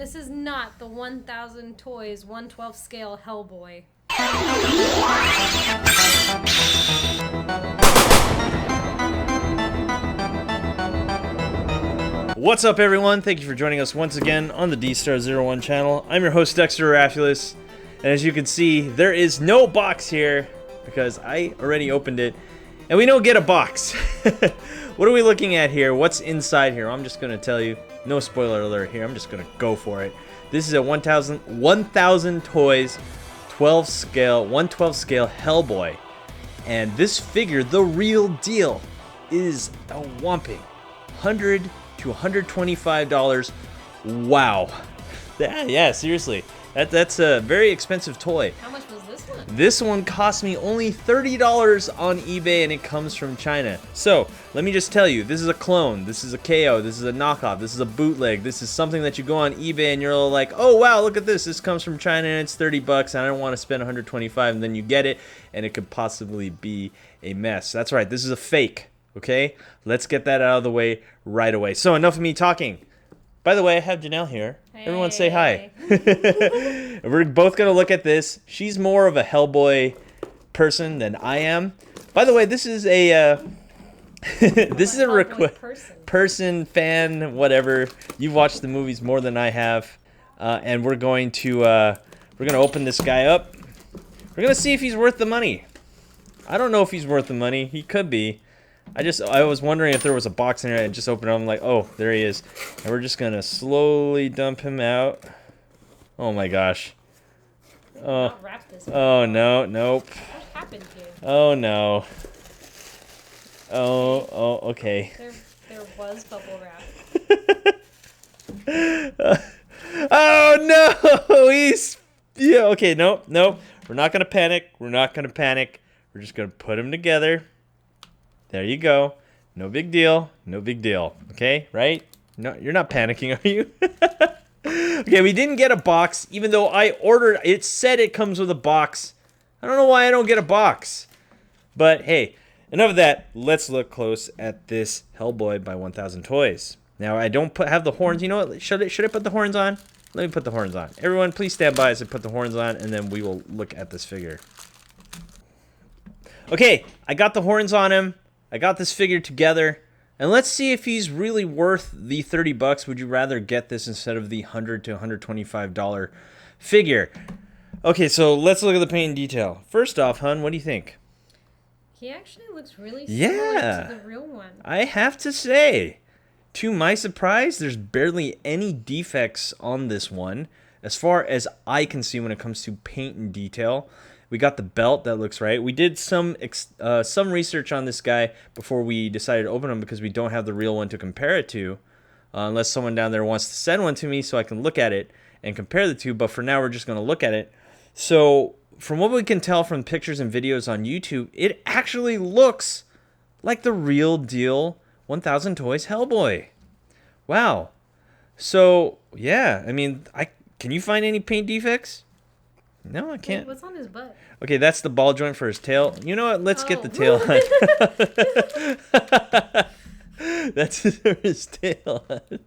This is not the 1,000 Toys 1/12 scale Hellboy. What's up, everyone? Thank you for joining us once again on the D-Star01 channel. I'm your host, Dexter Arafiles, and as you can see, there is no box here because I already opened it, and we don't get a box. What are we looking at here? What's inside here? I'm just going to tell you. No spoiler alert here. I'm just going to go for it. This is a 1,000 Toys 1/12 scale Hellboy, and this figure, the real deal, is a whopping $100 to $125. Wow. Yeah, seriously. That's a very expensive toy. How much was this one? This one cost me only $30 on eBay, and it comes from China. So, let me just tell you, this is a clone, this is a KO, this is a knockoff, this is a bootleg, this is something that you go on eBay and you're all like, oh wow, look at this comes from China and it's 30 bucks and I don't want to spend 125, and then you get it and it could possibly be a mess. That's right, this is a fake, okay? Let's get that out of the way right away. So, enough of me talking. By the way, I have Janelle here. Hey. Everyone say hi. We're both going to look at this. She's more of a Hellboy person than I am. By the way, this is a this is a request person, fan, whatever. You've watched the movies more than I have. And we're going to open this guy up. We're going to see if he's worth the money. I don't know if he's worth the money. He could be. I was wondering if there was a box in there, and just opened it up. I'm like, oh, there he is. And we're just gonna slowly dump him out. Oh my gosh. Oh no, nope. What happened here? Oh no. Oh, okay. There was bubble wrap. Oh no! Yeah, okay, nope. We're not gonna panic. We're We're just gonna put him together. There you go. No big deal. Okay, right? No, you're not panicking, are you? Okay, we didn't get a box, even though I ordered. It said it comes with a box. I don't know why I don't get a box. But hey, enough of that. Let's look close at this Hellboy by 1,000 Toys. Now, I don't have the horns. You know what? Should I put the horns on? Let me put the horns on. Everyone, please stand by as I put the horns on, and then we will look at this figure. Okay, I got the horns on him. I got this figure together, and let's see if he's really worth the 30 bucks. Would you rather get this instead of the $100 to $125 figure? Okay, so let's look at the paint and detail. First off, hun, what do you think? He actually looks really similar to the real one. I have to say, to my surprise, there's barely any defects on this one, as far as I can see when it comes to paint and detail. We got the belt that looks right. We did some research on this guy before we decided to open him because we don't have the real one to compare it to, unless someone down there wants to send one to me so I can look at it and compare the two. But for now, we're just going to look at it. So from what we can tell from pictures and videos on YouTube, it actually looks like the real deal 1,000 Toys Hellboy. Wow. So yeah, I mean, can you find any paint defects? No, I can't. What's on his butt? Okay, that's the ball joint for his tail. You know what? Let's get the tail on. That's his tail on.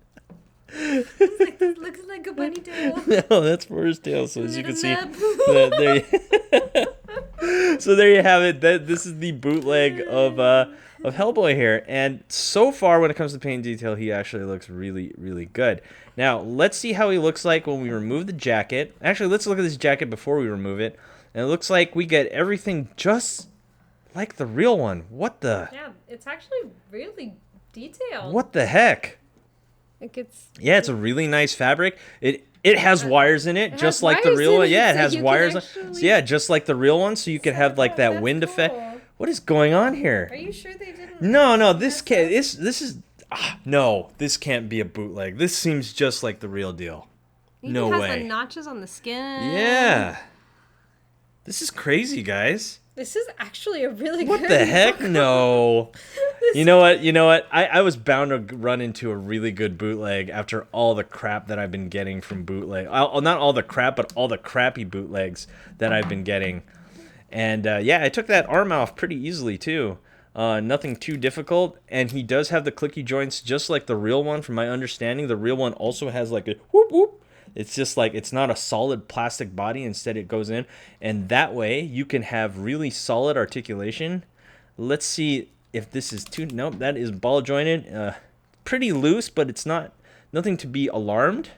This looks like a bunny tail. No, that's for his tail. So as you can see, so there you have it. This is the bootleg of Hellboy here, and so far when it comes to paint detail, he actually looks really, really good. Now let's see how he looks like when we remove the jacket. Actually, let's look at this jacket before we remove it, and it looks like we get everything just like the real one. What the? Yeah, it's actually really detailed. What the heck? Yeah, it's a really nice fabric. It has wires in it, just like the real one. Yeah, it has wires. Yeah, just like the real one, so you could have like that wind effect. What is going on here? Are you sure they didn't? No, this can't. This is no. This can't be a bootleg. This seems just like the real deal. No way. It has the notches on the skin. Yeah. This is crazy, guys. This is actually a really good What the heck? No. You know what? I was bound to run into a really good bootleg after all the crap that I've been getting from bootleg. Not all the crap, but all the crappy bootlegs that I've been getting. And yeah, I took that arm off pretty easily too. Nothing too difficult. And he does have the clicky joints just like the real one, from my understanding. The real one also has like a whoop whoop. It's just like it's not a solid plastic body. Instead, it goes in. And that way, you can have really solid articulation. Let's see if this is too... Nope, that is ball jointed. Pretty loose, but it's nothing to be alarmed.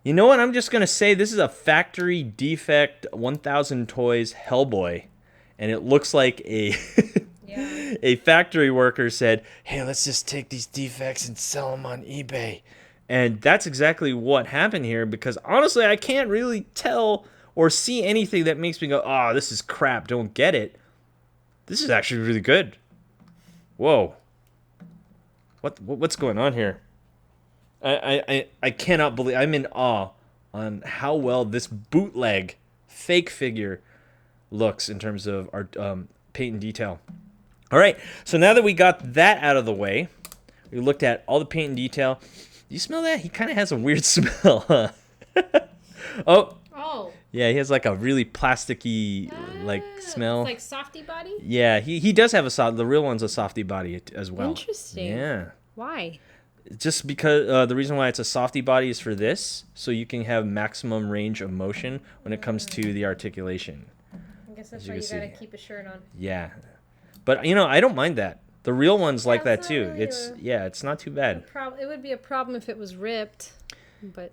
You know what? I'm just going to say this is a factory defect 1,000 Toys Hellboy. And it looks like a... Yeah. A factory worker said, hey, let's just take these defects and sell them on eBay. And that's exactly what happened here, because honestly, I can't really tell or see anything that makes me go, oh, this is crap, don't get it. This is actually really good. Whoa. What's going on here? I cannot believe, I'm in awe on how well this bootleg fake figure looks in terms of our paint and detail. All right, so now that we got that out of the way, we looked at all the paint and detail. Do you smell that? He kind of has a weird smell, huh? Oh. Yeah, he has like a really plasticky like smell. Like softy body? Yeah, he does have the real one's a softy body as well. Interesting. Yeah. Why? Just because the reason why it's a softy body is for this, so you can have maximum range of motion when it comes to the articulation. I guess that's why you gotta keep a shirt on. Yeah. But, you know, I don't mind that. The real one's like that, too. Really it's not too bad. It would be a problem if it was ripped, but...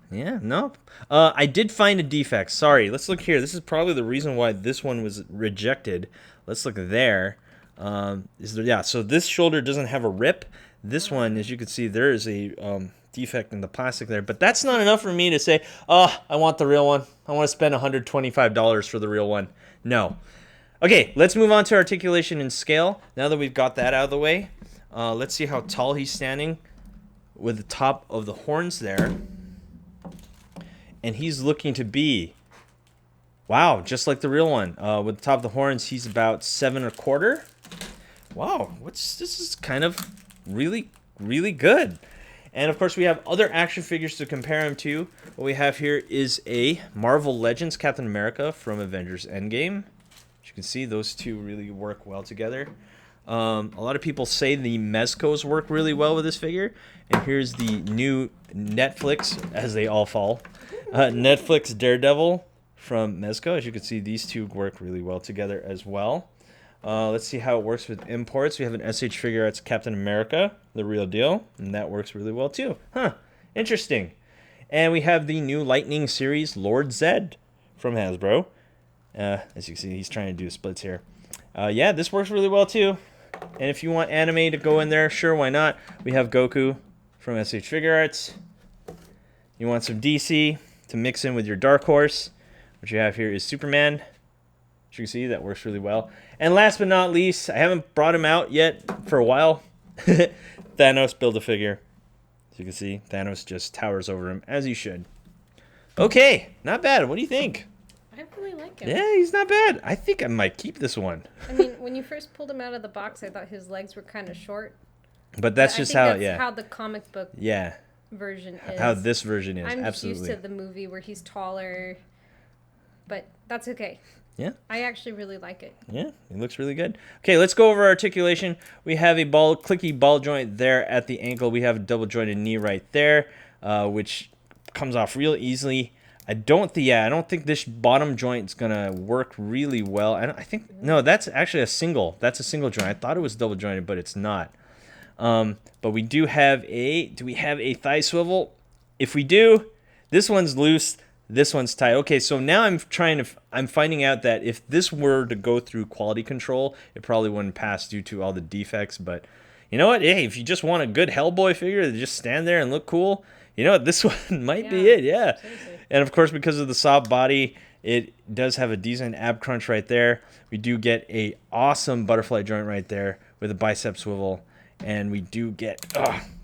Yeah, no. I did find a defect. Sorry, let's look here. This is probably the reason why this one was rejected. Let's look there. So this shoulder doesn't have a rip. This one, as you can see, there is a defect in the plastic there. But that's not enough for me to say, oh, I want the real one. I want to spend $125 for the real one. No. Okay, let's move on to articulation and scale. Now that we've got that out of the way, let's see how tall he's standing with the top of the horns there. And he's looking to be, wow, just like the real one. With the top of the horns, he's about 7.25. Wow, this is kind of really, really good. And of course, we have other action figures to compare him to. What we have here is a Marvel Legends Captain America from Avengers Endgame. You can see those two really work well together. A lot of people say the Mezcos work really well with this figure. And here's the new Netflix, as they all fall, Netflix Daredevil from Mezco. As you can see, these two work really well together as well. Let's see how it works with imports. We have an SH figure that's Captain America, the real deal. And that works really well too. Huh, interesting. And we have the new Lightning series, Lord Zed from Hasbro. As you can see, he's trying to do splits here. Yeah, this works really well too. And if you want anime to go in there, sure, why not? We have Goku from SH Figure Arts. You want some DC to mix in with your Dark Horse. What you have here is Superman. As you can see, that works really well. And last but not least, I haven't brought him out yet for a while. Thanos Build-A-Figure. As you can see, Thanos just towers over him, as he should. Okay, not bad. What do you think? I really like him. Yeah, he's not bad. I think I might keep this one. I mean, when you first pulled him out of the box, I thought his legs were kind of short. But that's just how, how the comic book version is. How this version is, I'm absolutely. just used to the movie where he's taller, but that's okay. Yeah. I actually really like it. Yeah, it looks really good. Okay, let's go over articulation. We have a clicky ball joint there at the ankle. We have a double jointed knee right there, which comes off real easily. I don't think this bottom joint is gonna work really well. No, that's actually a single. That's a single joint. I thought it was double jointed, but it's not. But we do have do we have a thigh swivel? If we do, this one's loose, this one's tight. Okay, so now I'm finding out that if this were to go through quality control, it probably wouldn't pass due to all the defects. But you know what? Hey, if you just want a good Hellboy figure to just stand there and look cool, you know what? This one might be it. Yeah. Seriously. And of course, because of the soft body, it does have a decent ab crunch right there. We do get a awesome butterfly joint right there with a bicep swivel. And we do get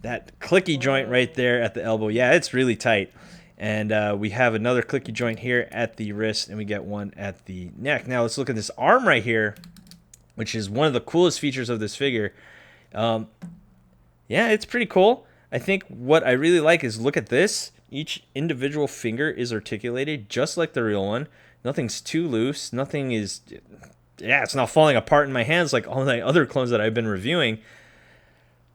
that clicky joint right there at the elbow. Yeah, it's really tight. And we have another clicky joint here at the wrist, and we get one at the neck. Now let's look at this arm right here, which is one of the coolest features of this figure. Yeah, it's pretty cool. I think what I really like is look at this. Each individual finger is articulated just like the real one. Nothing's too loose. Nothing is... Yeah, it's not falling apart in my hands like all the other clones that I've been reviewing.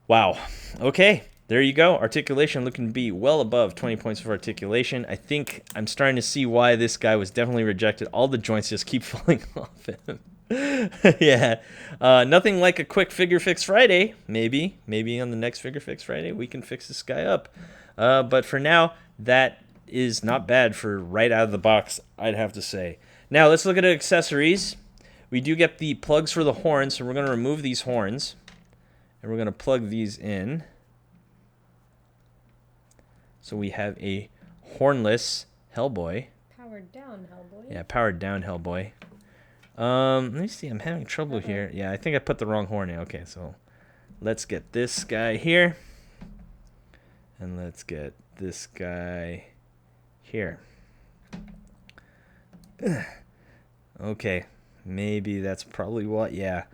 Wow. Okay. there you go. Articulation looking to be well above 20 points for articulation. I think I'm starting to see why this guy was definitely rejected. All the joints just keep falling off him. Yeah. Nothing like a quick figure fix Friday. Maybe on the next figure fix Friday we can fix this guy up. But for now, that is not bad for right out of the box, I'd have to say. Now let's look at accessories. We do get the plugs for the horns, so we're going to remove these horns. And we're going to plug these in. So we have a hornless Hellboy. Powered down Hellboy. Yeah, powered down Hellboy. Let me see. I'm having trouble here. Yeah, I think I put the wrong horn in. Okay, so let's get this guy here. And let's get this guy here. Okay, maybe that's probably what. Yeah.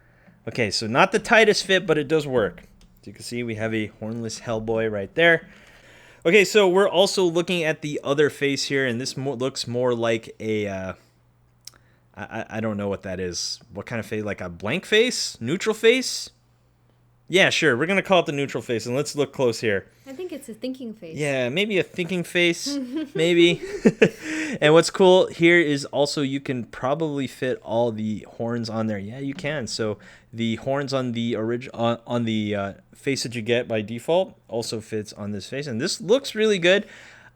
Okay, so not the tightest fit, but it does work. As you can see, we have a hornless Hellboy right there. Okay, so we're also looking at the other face here, and this looks more like a, I don't know what that is. What kind of face? Like a blank face? Neutral face? Yeah, sure. We're going to call it the neutral face, and let's look close here. I think it's a thinking face. Yeah, maybe a thinking face, maybe. And what's cool here is also you can probably fit all the horns on there. Yeah, you can. So the horns on the face that you get by default also fits on this face, and this looks really good.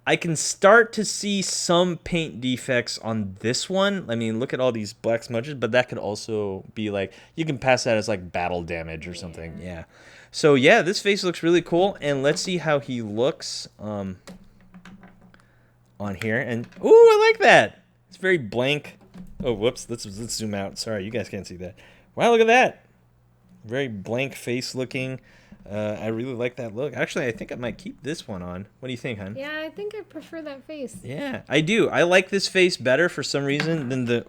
I can start to see some paint defects on this one. I mean, look at all these black smudges, but that could also be like, you can pass that as like battle damage or something. Yeah. So yeah, this face looks really cool, and let's see how he looks on here. And ooh, I like that. It's very blank. Oh, whoops. Let's zoom out. Sorry, you guys can't see that. Wow, look at that. Very blank face looking. I really like that look. Actually, I think I might keep this one on. What do you think, hon? Yeah, I think I prefer that face. Yeah, I do. I like this face better for some reason than the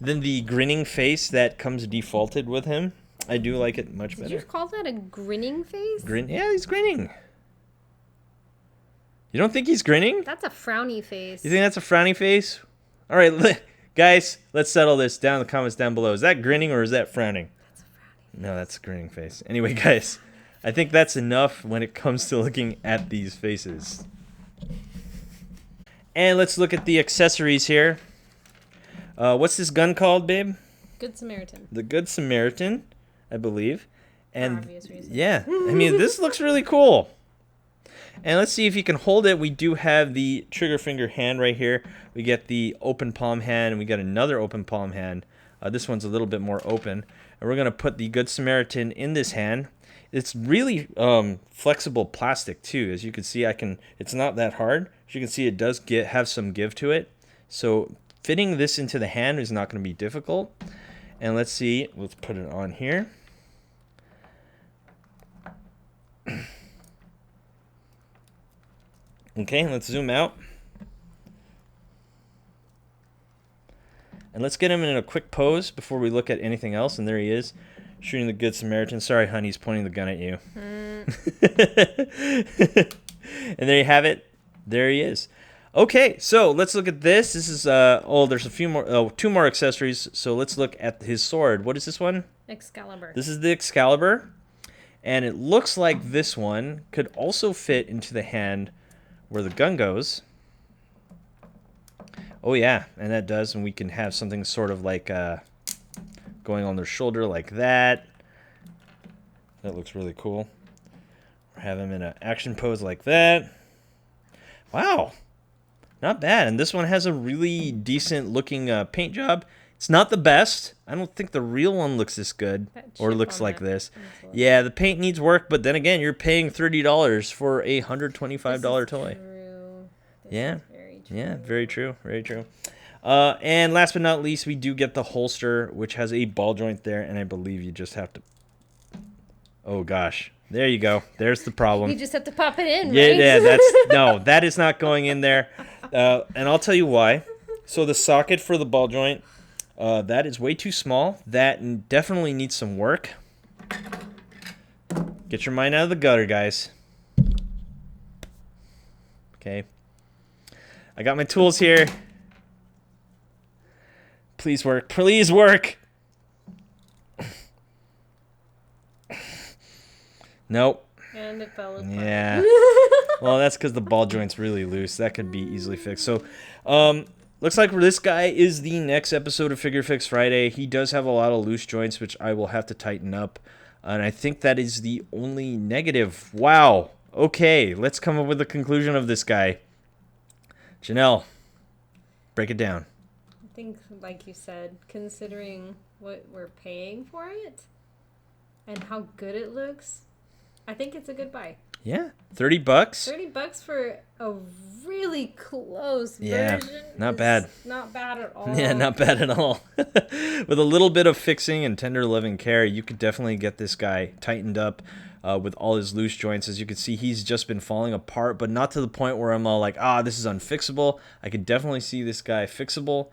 than the grinning face that comes defaulted with him. I do like it much better. Did you call that a grinning face? Yeah, he's grinning. You don't think he's grinning? That's a frowny face. You think that's a frowny face? All right, guys, let's settle this down in the comments down below. Is that grinning or is that frowning? No, that's a grinning face. Anyway, guys, I think that's enough when it comes to looking at these faces. And let's look at the accessories here. What's this gun called, babe? Good Samaritan. The Good Samaritan, I believe. And for obvious reasons. Yeah, I mean, this looks really cool. And let's see if you can hold it. We do have the trigger finger hand right here. We get the open palm hand, and we got another open palm hand. This one's a little bit more open. And we're going to put the Good Samaritan in this hand. It's really flexible plastic, too. As you can see, it's not that hard. As you can see, it does have some give to it. So fitting this into the hand is not going to be difficult. And let's see. Let's put it on here. Okay, let's zoom out. And let's get him in a quick pose before we look at anything else. And there he is, shooting the Good Samaritan. Sorry, honey, he's pointing the gun at you. And there you have it. There he is. Okay, so let's look at this. This is, there's a few more, two more accessories. So let's look at his sword. What is this one? Excalibur. This is the Excalibur. And it looks like this one could also fit into the hand where the gun goes. Oh yeah, and that does, and we can have something sort of like going on their shoulder like that. That looks really cool. Or have him in an action pose like that. Wow, not bad. And this one has a really decent looking paint job. It's not the best. I don't think the real one looks this good or looks like this. Yeah, the paint needs work, but then again, you're paying $30 for a $125 toy. Yeah. Yeah, very true, very true. And last but not least, we do get the holster, which has a ball joint there, and I believe you just have to... Oh, gosh. There you go. There's the problem. You just have to pop it in, yeah, right? Yeah, no, that is not going in there. And I'll tell you why. So the socket for the ball joint, that is way too small. That definitely needs some work. Get your mind out of the gutter, guys. Okay. I got my tools here. Please work. Please work. Nope. And it fell apart. Yeah. Well, that's because the ball joint's really loose. That could be easily fixed. So, looks like this guy is the next episode of Figure Fix Friday. He does have a lot of loose joints, which I will have to tighten up. And I think that is the only negative. Wow. Okay, let's come up with a conclusion of this guy. Janelle, break it down. I think, like you said, considering what we're paying for it and how good it looks, I think it's a good buy. Yeah, $30. $30 for a really close version. Not bad. Not bad at all. Yeah, not bad at all. With a little bit of fixing and tender loving care, you could definitely get this guy tightened up with all his loose joints. As you can see, he's just been falling apart, but not to the point where I'm all like, this is unfixable. I could definitely see this guy fixable.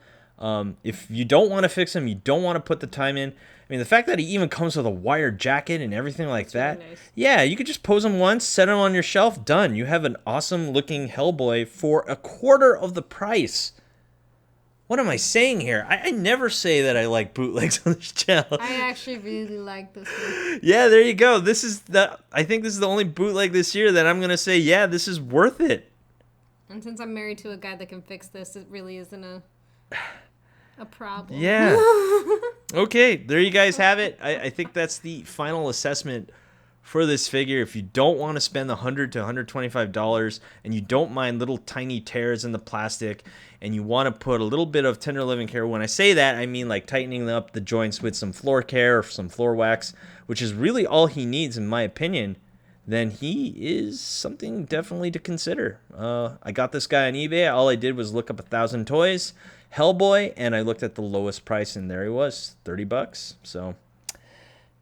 If you don't want to fix him, you don't want to put the time in. I mean, the fact that he even comes with a wire jacket and everything like that. Really nice. Yeah, you could just pose him once, set him on your shelf, done. You have an awesome looking Hellboy for a quarter of the price. What am I saying here? I never say that I like bootlegs on this channel. I actually really like this one. Yeah, there you go. I think this is the only bootleg this year that I'm going to say, yeah, this is worth it. And since I'm married to a guy that can fix this, it really isn't a problem. Yeah. Okay, there you guys have it. I think that's the final assessment for this figure. If you don't want to spend the $100 to $125 and you don't mind little tiny tears in the plastic and you want to put a little bit of tender living care, when I say that, I mean like tightening up the joints with some floor care or some floor wax, which is really all he needs in my opinion, then he is something definitely to consider. I got this guy on eBay. All I did was look up 1,000 toys, Hellboy, and I looked at the lowest price, and there he was, $30. So,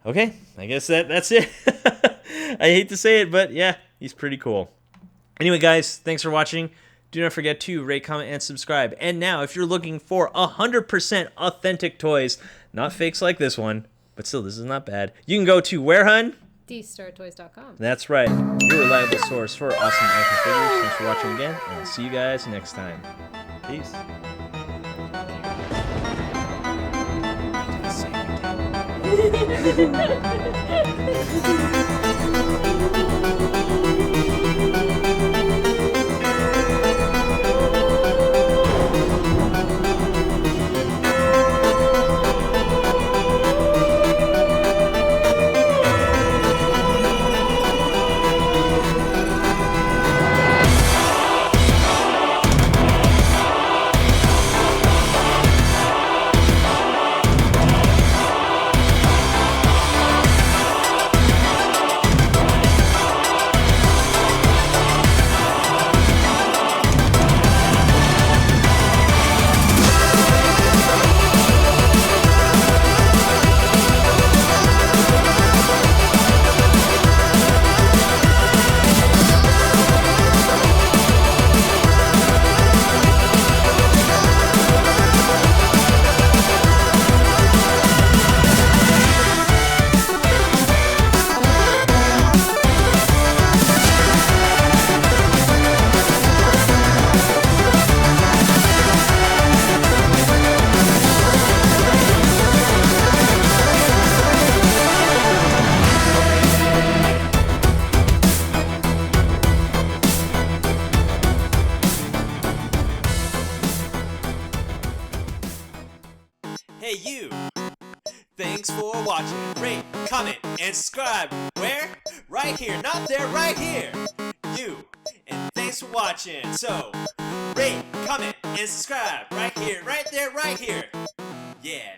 okay, I guess that's it. I hate to say it, but yeah, he's pretty cool. Anyway, guys, thanks for watching. Do not forget to rate, comment, and subscribe. And now, if you're looking for 100% authentic toys, not fakes like this one, but still, this is not bad, you can go to where, hun? DStarToys.com. That's right, your reliable source for awesome action figures. Thanks for watching again, and I'll see you guys next time. Peace. Hey you! Thanks for watching. Rate, comment, and subscribe. Where? Right here. Not there, right here. You. And thanks for watching. So, rate, comment, and subscribe. Right here, right there, right here. Yeah.